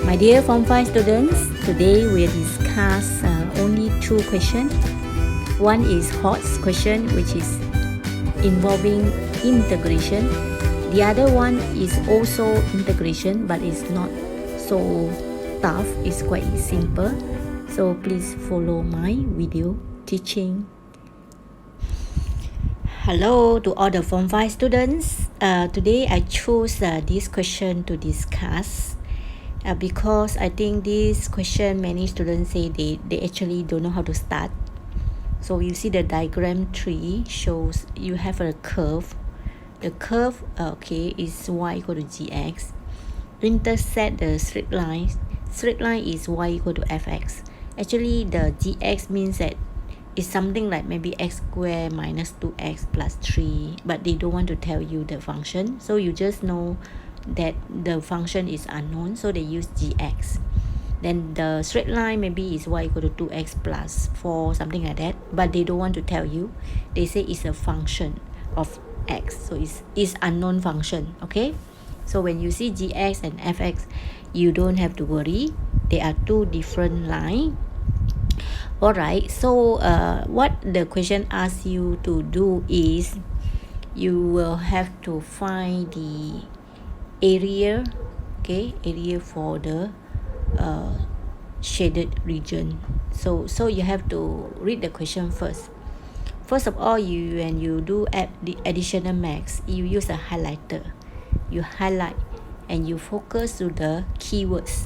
My dear Form 5 students, today we'll discuss only two questions. One is HOTS question, which is involving integration. The other one is also integration, but it's not so tough. It's quite simple. So please follow my video teaching. Hello to all the Form 5 students. Today I chose this question to discuss because I think this question many students say they actually don't know how to start. So you see the diagram 3 shows you have a curve. The curve is y equal to gx. Intersect the straight line. Straight line is y equal to fx. Actually the gx means that it's something like maybe x squared minus 2x plus 3, but they don't want to tell you the function, so you just know that the function is unknown, so they use gx. Then the straight line maybe is y equal to 2x plus 4, something like that, but they don't want to tell you. They say it's a function of x, so it's unknown function. Okay, so when you see gx and fx, you don't have to worry, they are two different lines. Alright, so what the question asks you to do is you will have to find the area, area for the shaded region. So you have to read the question first. First of all, when you do the additional max, you use a highlighter. You highlight and you focus to the keywords.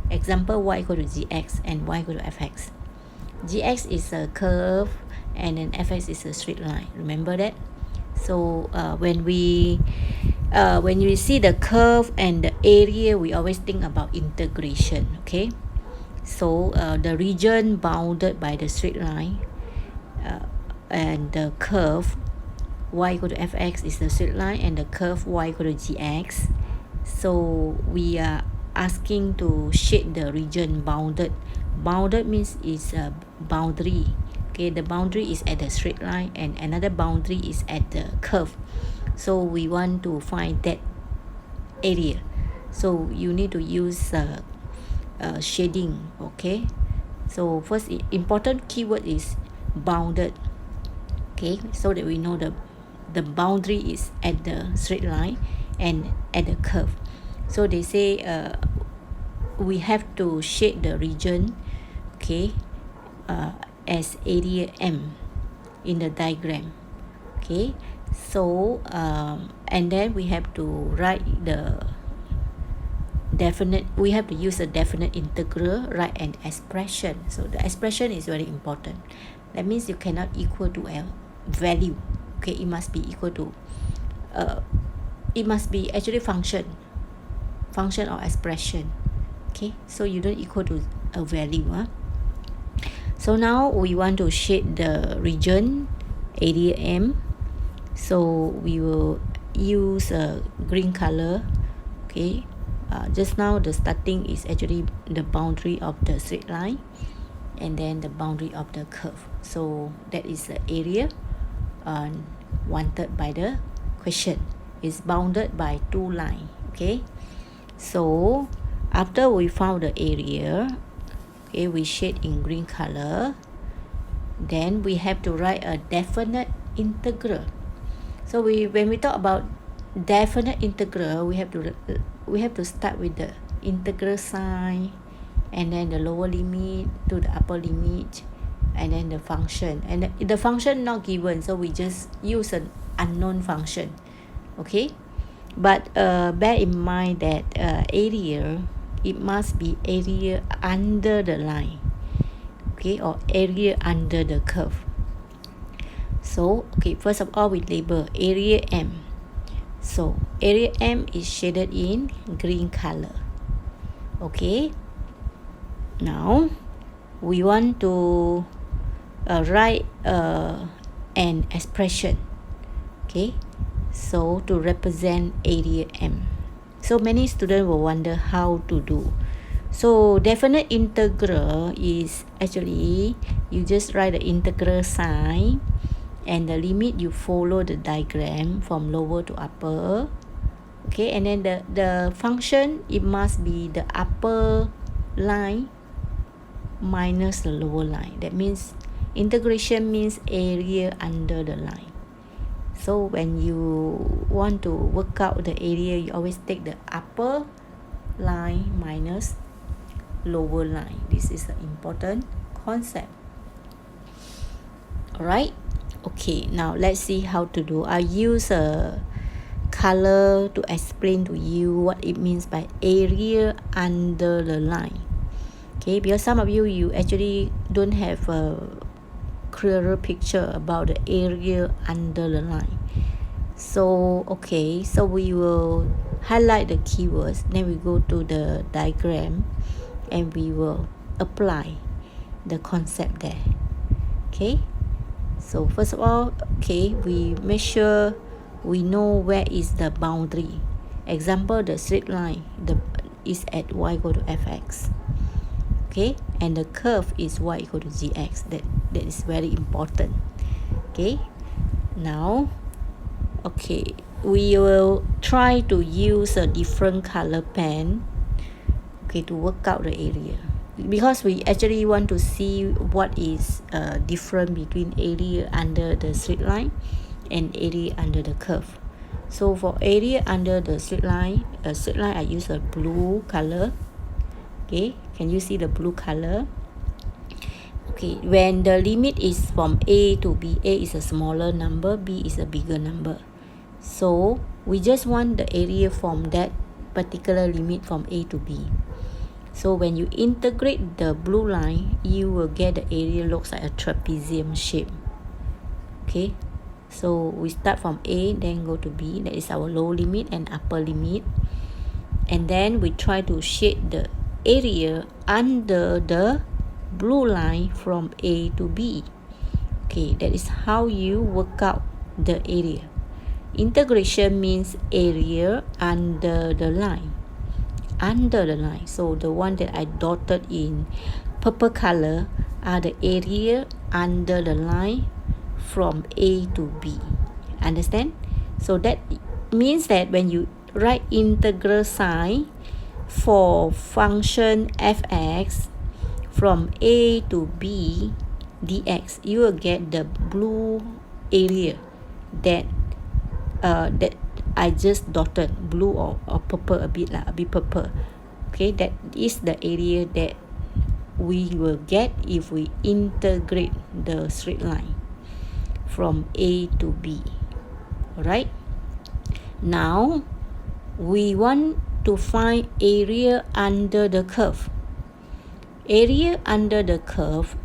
Example, y equal to gx and y equal to fx. Gx is a curve and then fx is a straight line. Remember that? So when you see the curve and the area, we always think about integration. Okay, so the region bounded by the straight line and the curve y equal to fx is the straight line, and the curve y equal to gx. So we are asking to shade the region bounded. Bounded means it's a boundary. Okay, the boundary is at the straight line and another boundary is at the curve. So we want to find that area. So you need to use shading. Okay, so first important keyword is bounded. Okay, so that we know the boundary is at the straight line and at the curve. So they say we have to shade the region as area M in the diagram. Okay, so and then we have to write the definite, we have to use a definite integral, write an expression. So the expression is very important. That means you cannot equal to a value. Okay, it must be equal to it must be actually function or expression. Okay, so you don't equal to a value. So now we want to shade the region area M. So we will use a green color. Okay, just now the starting is actually the boundary of the straight line and then the boundary of the curve. So that is the area wanted by the question. It's bounded by two lines. Okay, so after we found the area, we shade in green color, then we have to write a definite integral. So when we talk about definite integral, we have to start with the integral sign and then the lower limit to the upper limit and then the function, and the function not given, so we just use an unknown function. Okay, but bear in mind that area, it must be area under the line, okay, or area under the curve. So first of all we label area M. So area M is shaded in green color. Okay, now we want to write an expression. Okay, so to represent area M. So many students will wonder how to do. So definite integral is actually you just write the integral sign and the limit, you follow the diagram from lower to upper. Okay, and then the function, it must be the upper line minus the lower line. That means integration means area under the line. So when you want to work out the area, you always take the upper line minus lower line. This is an important concept. Alright, okay, now let's see how to do. I use a color to explain to you what it means by area under the line. Okay, because some of you actually don't have a clearer picture about the area under the line. So okay, so we will highlight the keywords, then we go to the diagram and we will apply the concept there. Okay, so first of all, okay, we make sure we know where is the boundary. Example, the straight line is at y equal to fx. Okay, and the curve is y equal to gx. That is very important. Okay, now, okay, we will try to use a different color pen, okay, to work out the area, because we actually want to see what is different between area under the straight line and area under the curve. So for area under the straight line, I use a blue color. Okay, can you see the blue color? Okay, when the limit is from A to B, A is a smaller number, B is a bigger number. So we just want the area from that particular limit from A to B. So when you integrate the blue line, you will get the area looks like a trapezium shape. Okay, so we start from A, then go to B. That is our low limit and upper limit. And then we try to shade the area under the blue line from A to B. Okay, that is how you work out the area. Integration means area under the line. Under the line. So the one that I dotted in purple color are the area under the line from A to B. Understand? So that means that when you write integral sign for function fx from A to B dx, you will get the blue area that I just dotted, blue or purple, a bit purple. Okay, that is the area that we will get if we integrate the straight line from A to B. Alright, now we want to find area under the curve. Area under the curve,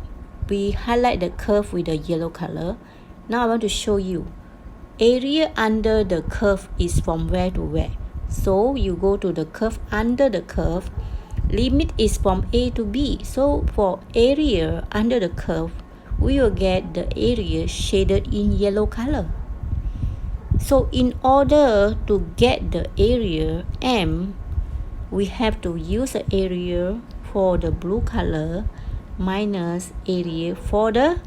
we highlight the curve with the yellow color. Now I want to show you area under the curve is from where to where. So you go to the curve under the curve, limit is from A to B. So for area under the curve, we will get the area shaded in yellow color. So in order to get the area M, we have to use the area for the blue color minus area for the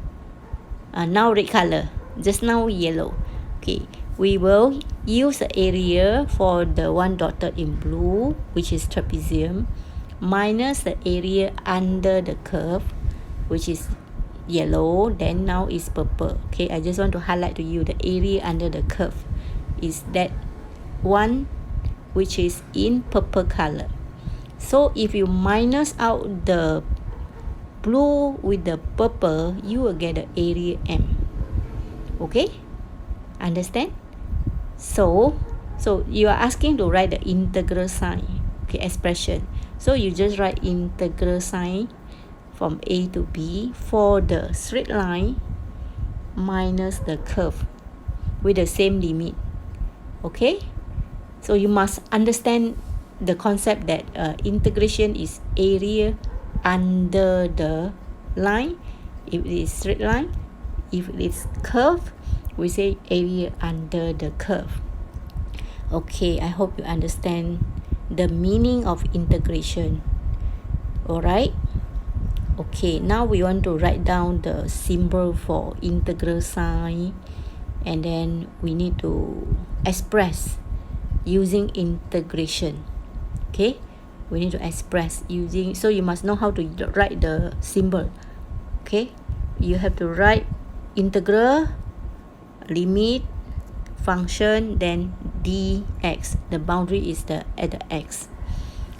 now red color, just now yellow. Okay, we will use the area for the one dotted in blue, which is trapezium, minus the area under the curve, which is yellow, then now is purple. Okay, I just want to highlight to you the area under the curve is that one which is in purple color. So if you minus out the blue with the purple, you will get the area M. Okay, understand? So you are asking to write the integral sign, okay, expression. So you just write integral sign from A to B for the straight line minus the curve with the same limit. Okay, so you must understand the concept that integration is area under the line. If it is straight line, if it is curve, we say area under the curve. Okay, I hope you understand the meaning of integration. Alright, okay, now we want to write down the symbol for integral sign, and then we need to express using integration. Okay, we need to express using, so you must know how to write the symbol. Okay, you have to write integral, limit, function, then dx. The boundary is at the x.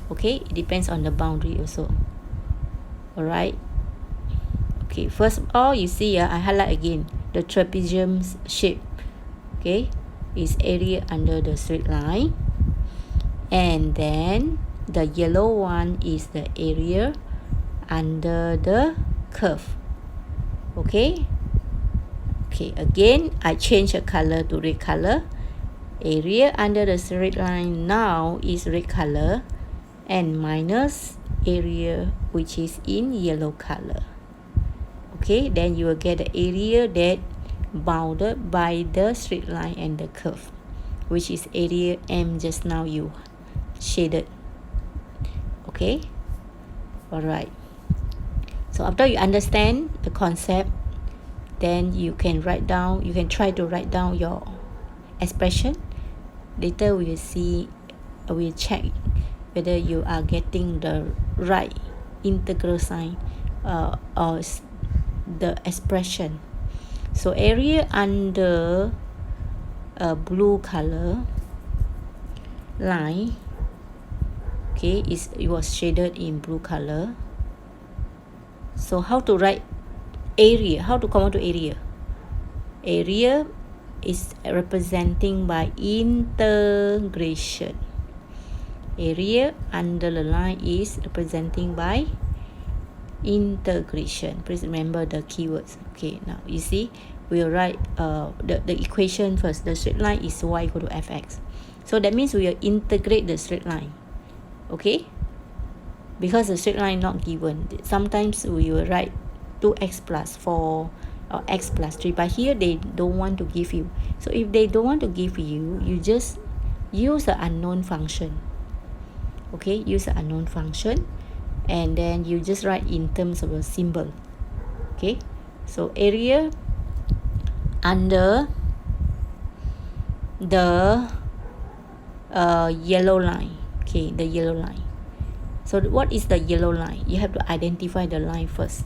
Okay, it depends on the boundary also. Alright. Okay, first of all, you see I highlight again the trapezium shape. Okay, is area under the straight line, and then the yellow one is the area under the curve. Okay, again I change the color to red color. Area under the straight line now is red color, and minus area which is in yellow color. Okay, then you will get the area that bounded by the straight line and the curve, which is area M just now you shaded. Okay, alright. So after you understand the concept, then you can try to write down your expression. Later we will see, we'll check whether you are getting the right integral sign or the expression. So area under a blue color line, okay, it was shaded in blue color. So how to write area? How to come out to area? Area is representing by integration. Area under the line is representing by integration. Please remember the keywords. Okay, now you see we'll write the equation first. The straight line is y equal to fx. So that means we will integrate the straight line. Okay, because the straight line not given, sometimes we will write 2x plus 4 or x plus 3, but here they don't want to give you. So if they don't want to give you, you just use the unknown function. Okay, use the unknown function, and then you just write in terms of a symbol. Okay, so area under the yellow line. Okay, the yellow line. So what is the yellow line? You have to identify the line first.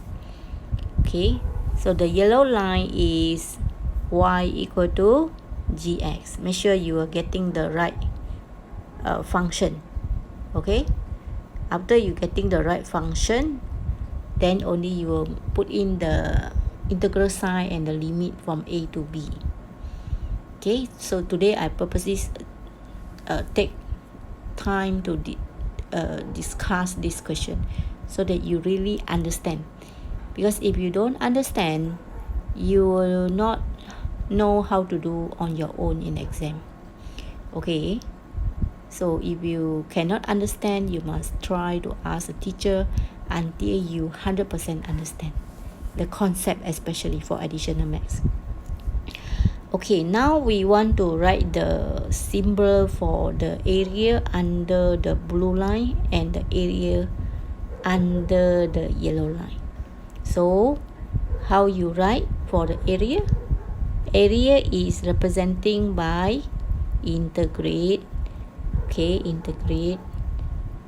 Okay, so the yellow line is y equal to gx. Make sure you are getting the right function. Okay, after you getting the right function, then only you will put in the integral sign and the limit from a to b. Okay, so today I purposely take time to discuss this question so that you really understand, because if you don't understand, you will not know how to do on your own in exam. Okay, so if you cannot understand, you must try to ask a teacher until you 100% understand the concept, especially for additional maths. Okay, now we want to write the symbol for the area under the blue line and the area under the yellow line. So how you write for the area? Area is representing by integrate. Okay, integrate.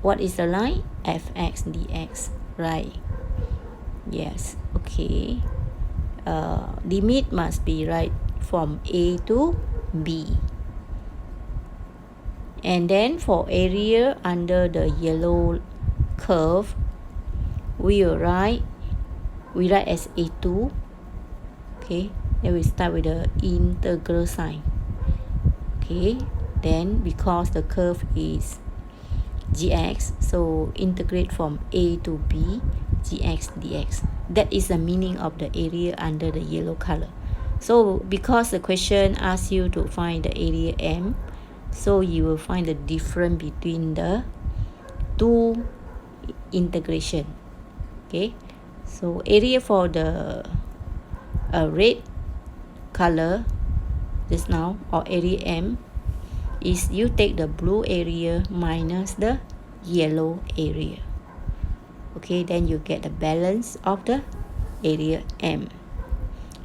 What is the line? Fx dx, right? Yes. Okay, limit must be right from a to b. And then for area under the yellow curve, we write as a2. Okay, then we start with the integral sign. Okay, then because the curve is gx, so integrate from a to b, gx dx. That is the meaning of the area under the yellow color. So because the question asks you to find the area M, so you will find the difference between the two integration. Okay, so area for the red color just now, or area M, is you take the blue area minus the yellow area. Okay, then you get the balance of the area M.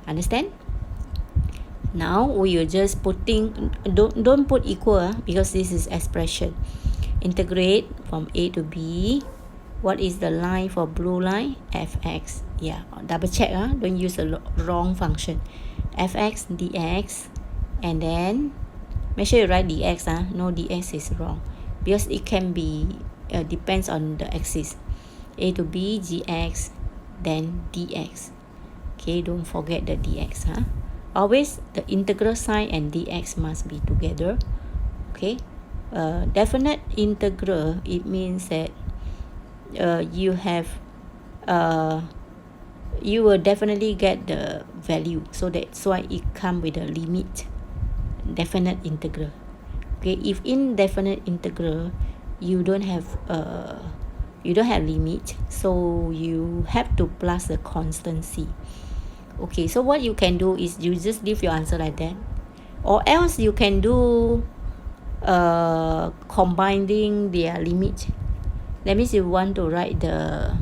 Understand? Now we are just putting, don't put equal because this is expression. Integrate from A to B. What is the line for blue line? Fx. Yeah, double check, don't use a wrong function. Fx dx, and then make sure you write dx, no dx is wrong because it can be depends on the axis. A to B gx, then dx. Okay, don't forget the dx. Always the integral sign and dx must be together. Okay, definite integral, it means that you will definitely get the value, so that's why it come with a limit. Definite integral. Okay, if indefinite integral, you don't have limit, so you have to plus the constancy. Okay, so what you can do is you just leave your answer like that, or else you can do combining their limit. That means you want to write the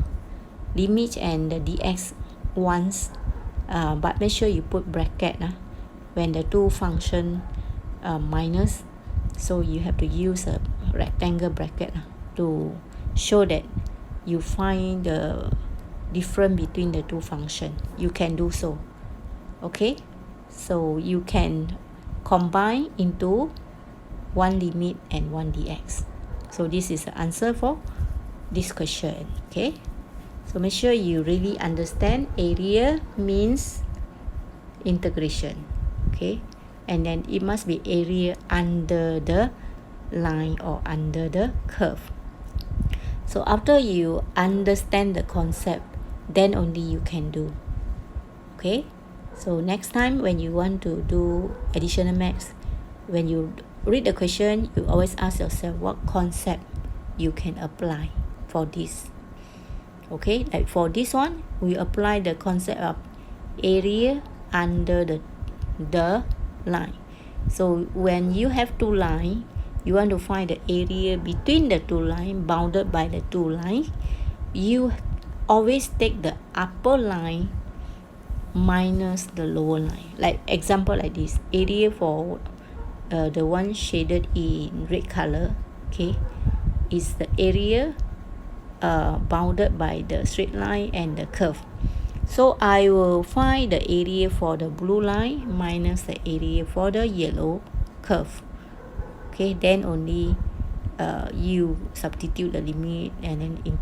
limit and the dx once, but make sure you put bracket when the two function minus, so you have to use a rectangle bracket to show that you find the difference between the two function. You can do so. Okay, so you can combine into one limit and one dx. So this is the answer for this question. Okay, so make sure you really understand area means integration. Okay, and then it must be area under the line or under the curve. So after you understand the concept, then only you can do. Okay, so next time when you want to do additional maths, when you read the question, you always ask yourself what concept you can apply for this. Okay, like for this one, we apply the concept of area under the line. So when you have two lines, you want to find the area between the two lines, bounded by the two lines, you always take the upper line minus the lower line. Like example like this, area for the one shaded in red color, okay, is the area bounded by the straight line and the curve. So I will find the area for the blue line minus the area for the yellow curve. Okay, then only you substitute the limit and then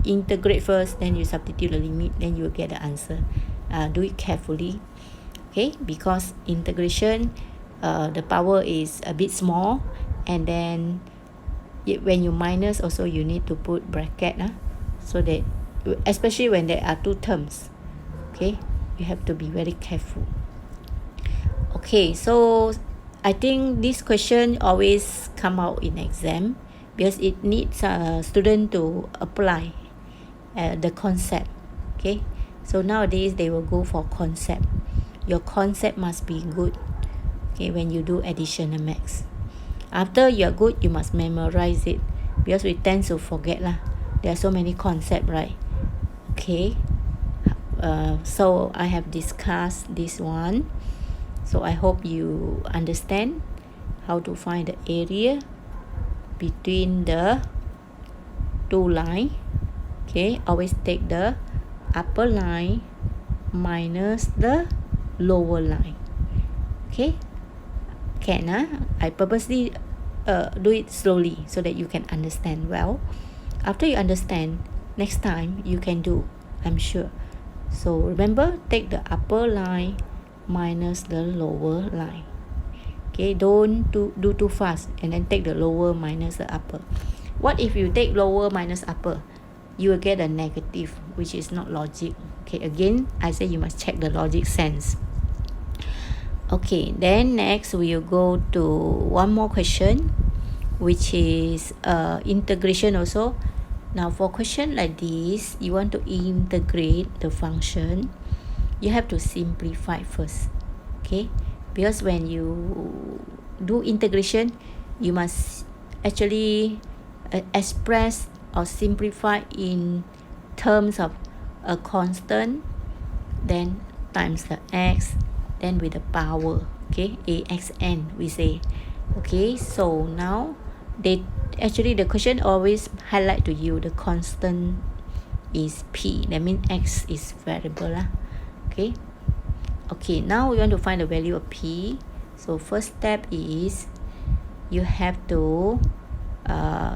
integrate first, then you substitute the limit, then you will get the answer. Do it carefully, okay, because integration the power is a bit small, and then when you minus also you need to put bracket, so that especially when there are two terms, okay, you have to be very careful. Okay, so I think this question always come out in exam because it needs a student to apply the concept. Okay, so nowadays they will go for concept. Your concept must be good, okay, when you do additional maths. After you're good, you must memorize it because we tend to forget lah. There are so many concepts, right? Okay, so I have discussed this one. So I hope you understand how to find the area between the two lines. Okay, always take the upper line minus the lower line. Okay, can I purposely do it slowly so that you can understand well. After you understand, next time you can do, I'm sure. So remember, take the upper line minus the lower line. Okay, don't do too fast and then take the lower minus the upper. What if you take lower minus upper? You will get a negative, which is not logic. Okay, again I say you must check the logic sense. Okay, then next we will go to one more question, which is integration also. Now for question like this, you want to integrate the function, you have to simplify first. Okay, because when you do integration, you must actually express or simplify in terms of a constant, then times the x, then with the power. Okay, AXN we say. Okay, so now the question always highlight to you the constant is P. That means X is variable lah. Okay. Okay, now we want to find the value of P. So first step is you have to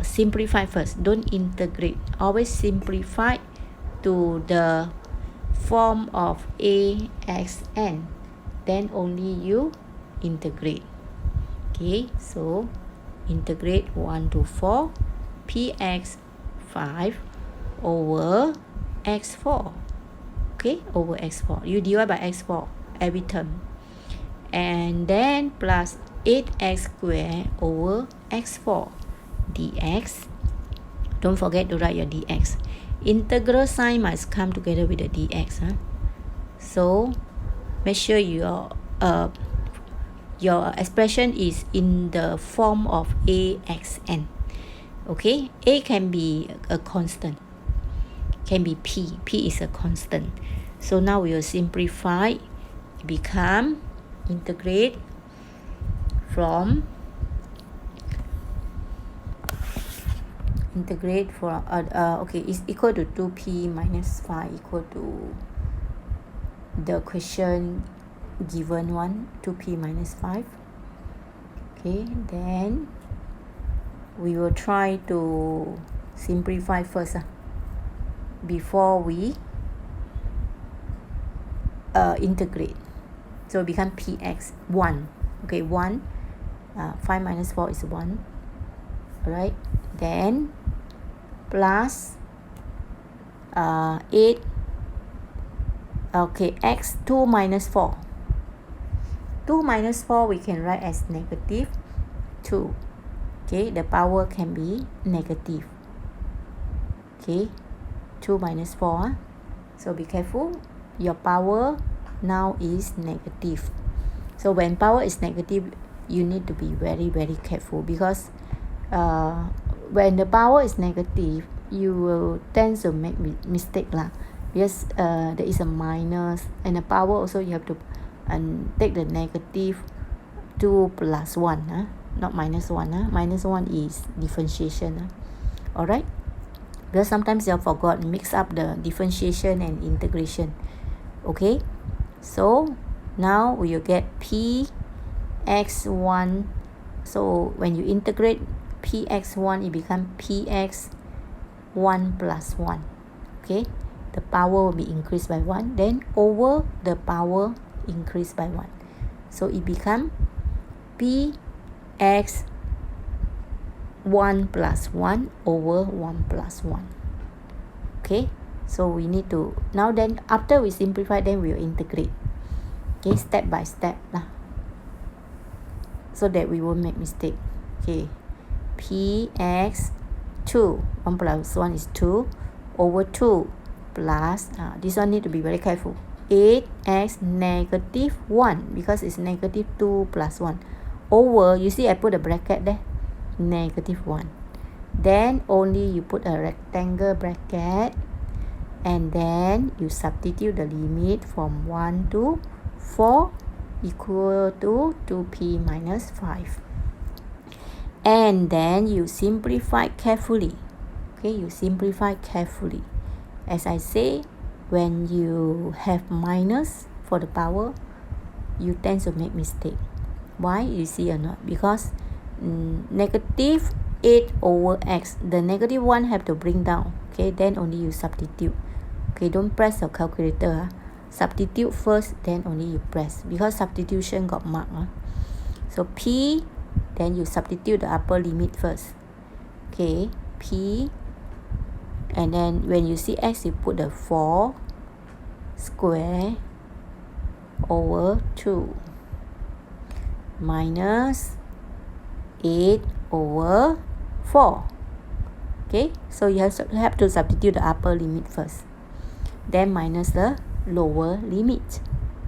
simplify first. Don't integrate. Always simplify to the form of AXN. Then only you integrate. Okay, so integrate 1 to 4 px 5 over x4. Okay, over x4. You divide by x4 every term. And then plus 8x squared over x4 dx. Don't forget to write your dx. Integral sign must come together with the dx. So make sure your expression is in the form of AXN. Okay, A can be a constant, can be P. P is a constant. So now we will simplify, become integrate from okay, is equal to 2p minus 5 equal to the question given one, 2p minus 5. Okay, then we will try to simplify first before we integrate. So become px 1. Okay, 1. 5 minus 4 is 1. Alright, then plus 8. Okay, x 2 minus 4. 2 minus 4 we can write as negative 2. Okay, the power can be negative. Okay, 2 minus 4. So be careful. Your power now is negative. So when power is negative, you need to be very, very careful, because when the power is negative, you will tend to make mistake lah. Because there is a minus, and the power also you have to take the negative 2 plus 1. Not minus 1. Minus 1 is differentiation. Alright, because sometimes you forgot, mix up the differentiation and integration. Okay, so now we will get px1. So when you integrate px1, it becomes px1 plus 1. Okay, the power will be increased by 1, then over the power increased by 1. So it becomes px 1 plus 1 over 1 plus 1. Okay, so we need to, now then after we simplify, then we will integrate. Okay, step by step lah, so that we won't make mistake. Okay, px 2, 1 plus 1 is 2 over 2 plus this one need to be very careful, 8x negative 1, because it's negative 2 plus 1 over, you see I put a bracket there, negative 1. Then only you put a rectangle bracket, and then you substitute the limit from 1 to 4 equal to 2p minus 5. And then you simplify carefully. Okay, you simplify carefully. As I say, when you have minus for the power, you tend to make mistake. Why? You see or not? Because negative 8 over x, the negative 1 have to bring down. Okay, then only you substitute. Okay, don't press your calculator. Substitute first, then only you press, because substitution got mark. So p, then you substitute the upper limit first. Okay, p, and then when you see x, you put the 4 square over 2 minus 8 over 4. Okay, so you have to substitute the upper limit first, then minus the lower limit,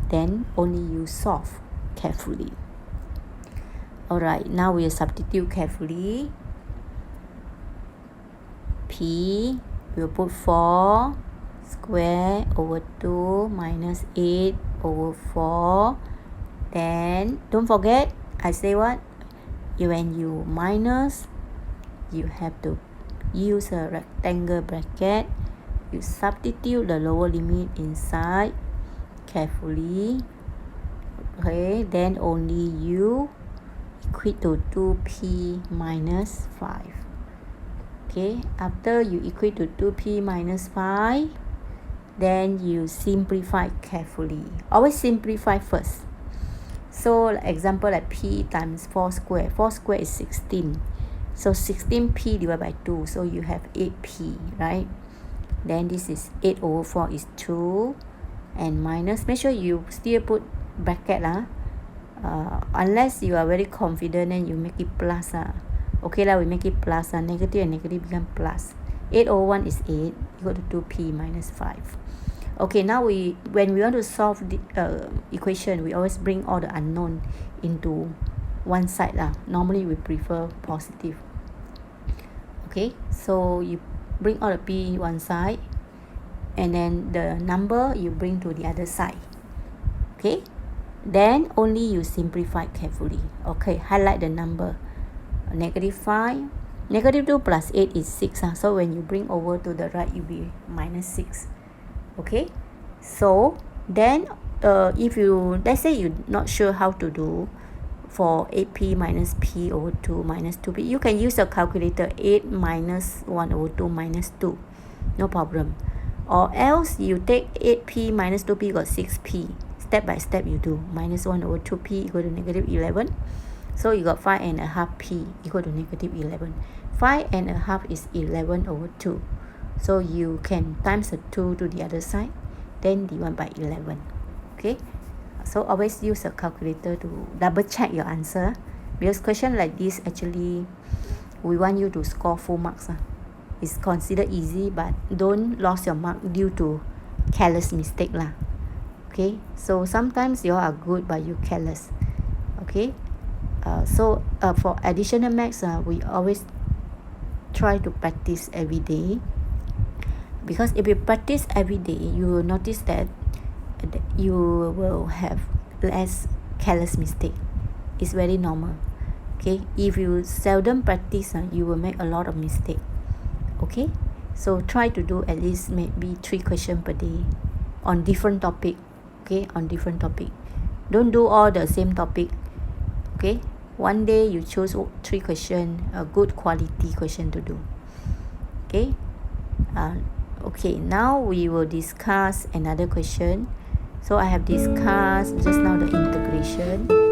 then only you solve carefully. Alright, now we'll substitute carefully. P, we'll put 4 square over 2 minus 8 over 4 Then don't forget, I say what? When you minus, you have to use a rectangle bracket. You substitute the lower limit inside carefully. Okay, then only you equate to 2p minus 5. Okay, after you equate to 2p minus 5, then you simplify carefully. Always simplify first. So example like p times 4 square. 4 square is 16. So 16p divided by 2. So you have 8p, right? Then this is 8 over 4 is 2. And minus, make sure you still put bracket unless you are very confident and you make it plus okay we make it plus negative and negative become plus. 8 over 1 is 8 equal to 2p minus 5. Okay, now when we want to solve the equation, we always bring all the unknown into one side Normally we prefer positive. Okay, so you bring all the p one side, and then the number you bring to the other side. Okay, then only you simplify carefully. Okay, highlight the number. Negative 5, negative 2 plus 8 is 6 so when you bring over to the right, you'll be minus 6. Okay, so then if you, let's say you're not sure how to do for 8p minus p over 2 minus 2p, you can use a calculator. 8 minus 1 over 2 minus 2, no problem. Or else you take 8p minus 2p, got 6p. Step by step you do. Minus 1 over 2p equal to negative 11. So you got 5.5p equal to negative 11. 5.5 is 11 over 2. So you can times the 2 to the other side, then divide by 11. Okay, so always use a calculator to double check your answer, because question like this actually we want you to score full marks. It's considered easy, but don't lose your mark due to careless mistake Okay, so sometimes you all are good but you careless. Okay, so for additional maths we always try to practice every day, because if you practice every day, you will notice that you will have less careless mistake. It's very normal. Okay, if you seldom practice, you will make a lot of mistake. Okay, so try to do at least maybe 3 questions per day on different topic. Okay, on different topic. Don't do all the same topic. Okay, one day you choose 3 questions, a good quality question to do. Okay, okay, now we will discuss another question. So I have discussed just now the integration.